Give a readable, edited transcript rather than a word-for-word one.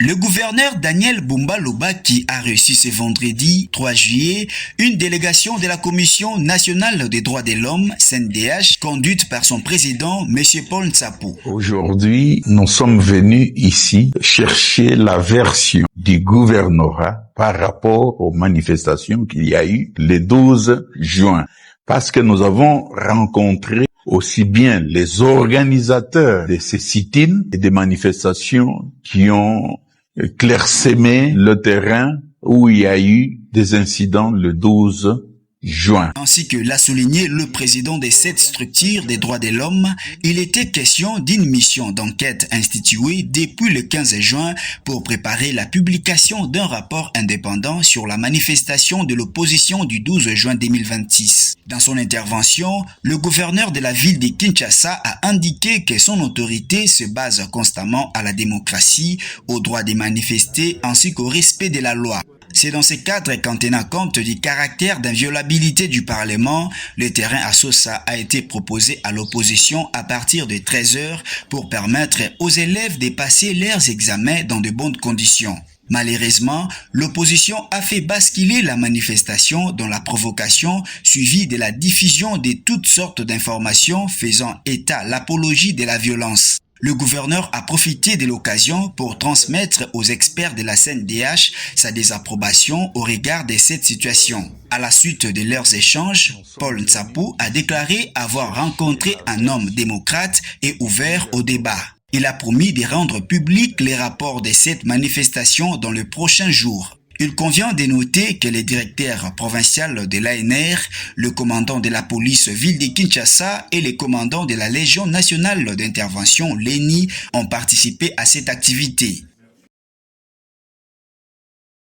Le gouverneur Daniel Bumba Lobaki a reçu ce vendredi 3 juillet une délégation de la Commission nationale des droits de l'homme, CNDH, conduite par son président, M. Paul Ntsapou. Aujourd'hui, nous sommes venus ici chercher la version du gouvernorat par rapport aux manifestations qu'il y a eu le 12 juin. Parce que nous avons rencontré aussi bien les organisateurs de ces sit-ins et des manifestations qui ont clairsemé le terrain où il y a eu des incidents le 12 juin. Ainsi que l'a souligné le président de cette structure des droits de l'homme, il était question d'une mission d'enquête instituée depuis le 15 juin pour préparer la publication d'un rapport indépendant sur la manifestation de l'opposition du 12 juin 2026. Dans son intervention, le gouverneur de la ville de Kinshasa a indiqué que son autorité se base constamment à la démocratie, au droit de manifester ainsi qu'au respect de la loi. C'est dans ce cadre qu'en tenant compte du caractère d'inviolabilité du Parlement, le terrain à Sosa a été proposé à l'opposition à partir de 13h pour permettre aux élèves de passer leurs examens dans de bonnes conditions. Malheureusement, l'opposition a fait basculer la manifestation dans la provocation suivie de la diffusion de toutes sortes d'informations faisant état l'apologie de la violence. Le gouverneur a profité de l'occasion pour transmettre aux experts de la CNDH sa désapprobation au regard de cette situation. À la suite de leurs échanges, Paul Ntsapou a déclaré avoir rencontré un homme démocrate et ouvert au débat. Il a promis de rendre public les rapports de cette manifestation dans les prochains jours. Il convient de noter que le directeur provincial de l'ANR, le commandant de la police ville de Kinshasa et le commandant de la Légion nationale d'intervention, l'ENI, ont participé à cette activité.